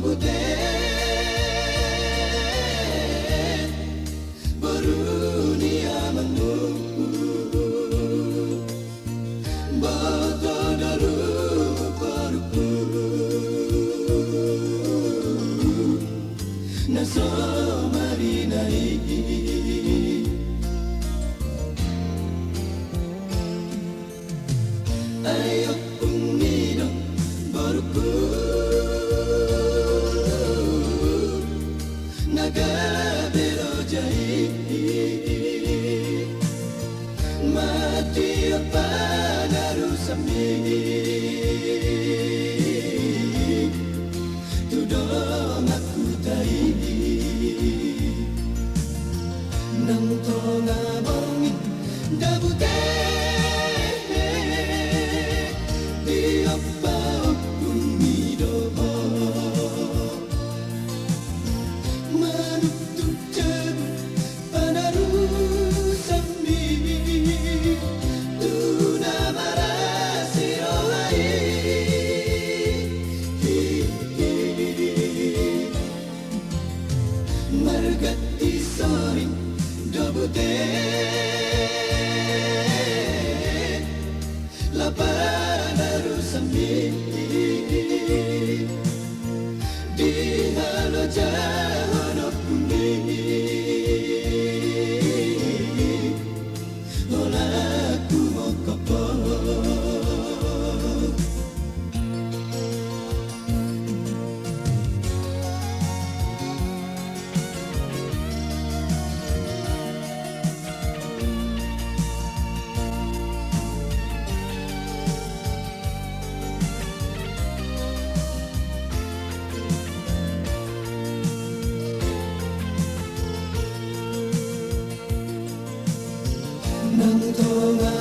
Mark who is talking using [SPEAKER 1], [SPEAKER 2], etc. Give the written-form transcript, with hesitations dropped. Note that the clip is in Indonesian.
[SPEAKER 1] Dabute berunia mengu Boto daru paruku Naso marinai Ayo unido baruku Nagabero jai Mati apa naru sami Tudong aku tai Nang tonga bongi dabute Di apa unido Manutup jabu panaru sami Tuna marasi rohai Margati sori dobute Lapanaru sami Di halo jahono puni Olaku mokopo Nang tonga